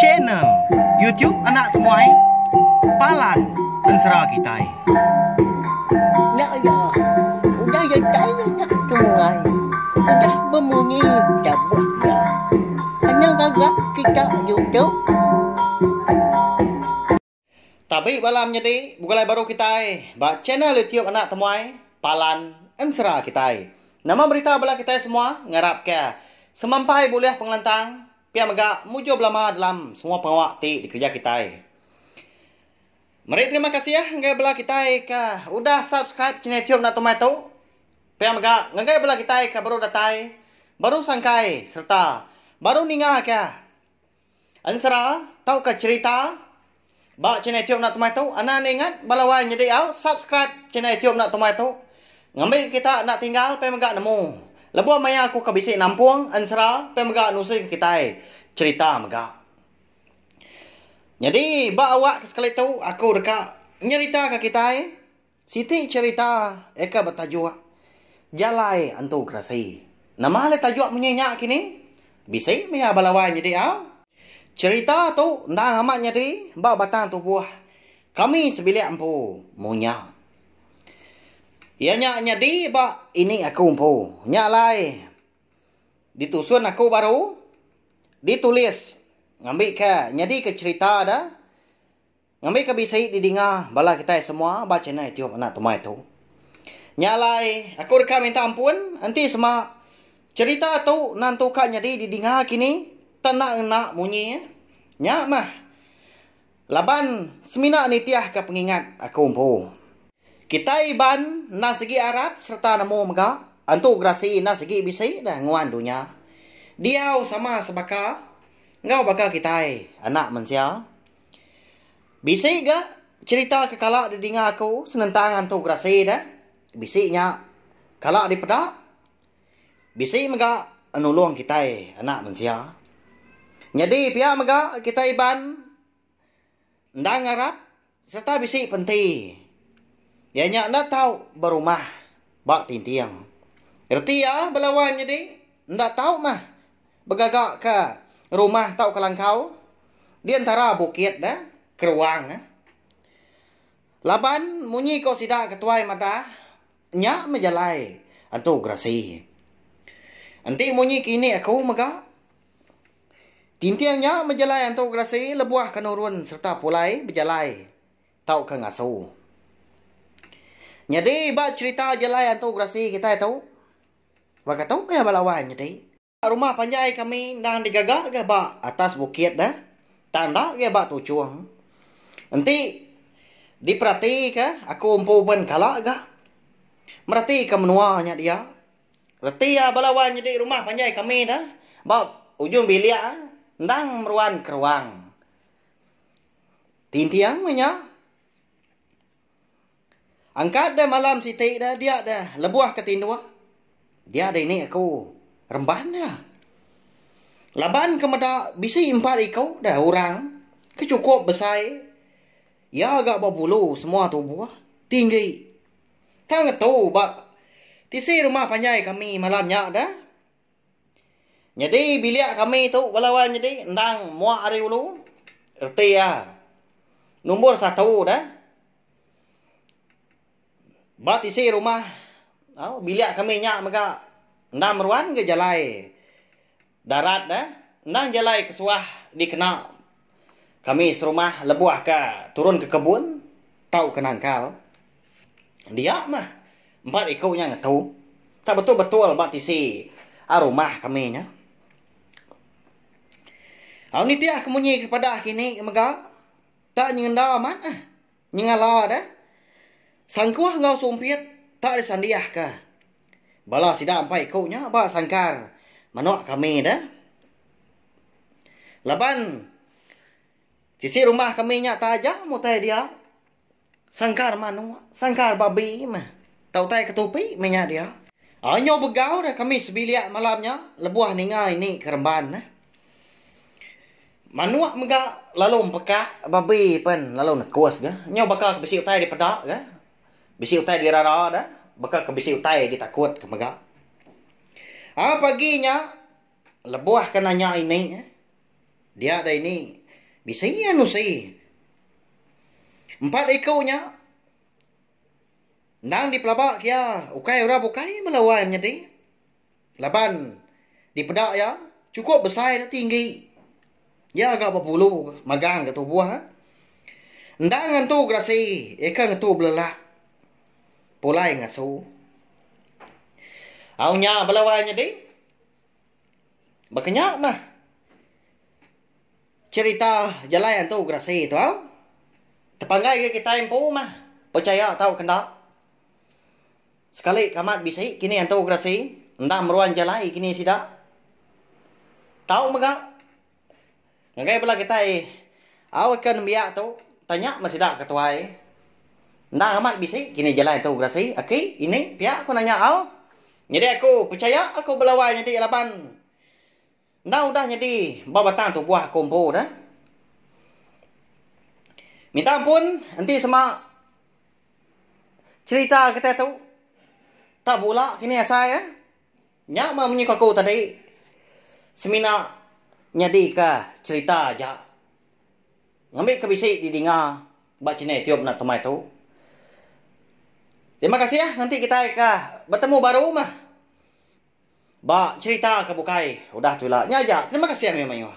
channel YouTube anak temuai Palan Ensera Kitai. Nak ya, udah ya saya nak temuai, udah berbunyi cabut ya. Kenang agak kita YouTube. Tapi balamnya di bukan baru Kitai, ba channel YouTube anak temuai Palan Ensera Kitai. Nama berita bala kita semua ngarap ke semampai boleh pengelantang pihak megak mujo belama dalam semua pengawak di kerja kita. Mari terima kasih ya ngai bala kita ka udah subscribe channel YouTube nak tomai tu. Pihak megak ngai bala kita ka baru datai, baru sangkai serta baru ninga ka. Ansara tahu ke cerita ba channel YouTube nak tomai tu ana ingat bala wai jadi au subscribe channel YouTube nak tomai tu. Ngambil kita nak tinggal pihak megak nemu. Lebuh maya aku kabisik nampung ansara pe megak nusi kita cerita megak. Jadi ba awak sekali tu aku dekat nyerita ke kita siti cerita eka bertajuk Jalai Antu Grasi. Nama le tajuk menyenyak kini bisik maya balawan jadi au. Cerita tu ndang amat jadi ba batang tu buah. Kami sebilik ampu munya. Ya nya di ba ini aku umpu. Nya lai. Ditusun aku baru ditulis. Ngambil ke nyadi ke cerita dah. Ngambil ke bisa didengar bala kita semua baca na YouTube anak temai tu. Nya lai aku reka minta ampun nanti semua cerita tu nantu ka nyadi didengar kini tenak munyi. Nya mah. Laban semina nitiah ke pengingat aku umpu. Kita iban na segi Arab serta namo megak antu grasi na segi bisai dah nguan dunia. Diau sama sebaka ngau baka kita anak manusia. Bisai ga cerita kekala didengar aku senentang antu grasi dah. Bisiknya kala di pedak. Bisai megak nulung kita anak manusia. Jadi pihak megak kita iban ndang Arab serta bisik penting. Ya nyak nak tahu berumah bak tintiang. Erti ya belawan jadi ndak tahu mah begagak ke rumah tahu kelangkau di antara bukit dah keruang. Laban munyi kau sidak ketuai mata nyak menjalai antu grasi. Nanti munyi kini aku mega tintiangnya menjalai antu grasi lebuah kenurun serta pulai berjalai tahu ke ngasu. Jadi ba cerita jalai antu grasi kita tahu. Baka tahu kaya balawan jadi. Rumah panjai kami nang digagak ke ba atas bukit dah. Tanda ke ba tucuang. Nanti diperhati ke aku umpu pun kalak ke. Merhati ke menuanya dia. Reti ya balawan jadi rumah panjai kami dah. Ba ujung bilik ndang meruan keruang. Tintiang punya. Angkat dah malam siti dah dia dah lebuah ketindua. Dia ada ini aku remban dah. Laban kemada bisi empat ikau dah orang. Kecukup besar. Ya agak berbulu semua tubuh. Tinggi. Tang tu bak. Tisi rumah panjai kami malamnya dah. Jadi bilik kami tu balawan jadi ndang muak hari ulu. Erti ya. Nombor 1 dah. Bat isi rumah bilik kami nyak maka ndam ruan ke jalai darat dah ndang jalai kesuah dikena kami serumah lebuah ke turun ke kebun tahu kenangkal dia mah 4 ikau nya ngatu tak betul-betul bat isi rumah kami nya ni tiah kemunyi kepada kini maka tak nyenda amat nyengala dah. Sangkuah ngau sumpit tak ada sandiah ke. Bala sida ampai ikutnya ba sangkar. Manok kami dah. Laban sisi rumah kami nya tajam mutai dia. Sangkar manok, sangkar babi mah. Tau tai ketupi menya dia. Nyo begau dah kami sebilik malamnya lebuah ninga ini keremban nah. Manuak mega lalu pekak babi pen lalu nak kuas ga. Nyo bakal bisi utai di pedak ga. Bisi utai di rara dah. Bakal ke bisi utai di takut ke mega. Paginya lebuah kenanya ini. Dia ada ini. Bisa anu sih. 4 ekaunya. Nang di pelabak ya. Ukai ora bukai melawai menjadi. Laban. Di pedak ya. Cukup besar dan tinggi. Ya agak berbulu. Magang ke tubuh ha. Ndang ngantu grasi. Eka ngantu belelak. Pulai ngasu. Aunya belawai menjadi. Makanya mah. Cerita jalan tu grasi tu ha. Tepanggai ke kita impu mah. Percaya tahu kena. Sekali kamat bisi kini yang tahu grasi. Entah meruan jalai kini sida. Tahu maga. Ngagai pula kita awakan biak tu tanya masih dak ketua Entah kamat bisi kini jalan tahu grasi. Okey, ini pihak aku nanya au. Jadi aku percaya aku belawai nanti 8. Nah udah jadi babatan tu buah kompo dah. Minta ampun nanti sama cerita kita tu tak pula kini saya nyak mau menyikau aku tadi semina nyadi ka cerita aja ngambil ke bisik didengar bak cine tiup nak temai tu. Terima kasih ya nanti kita bertemu baru mah. Ba cerita ke bukai. Udah tu lah. Nyaja. Terima kasih ya memang.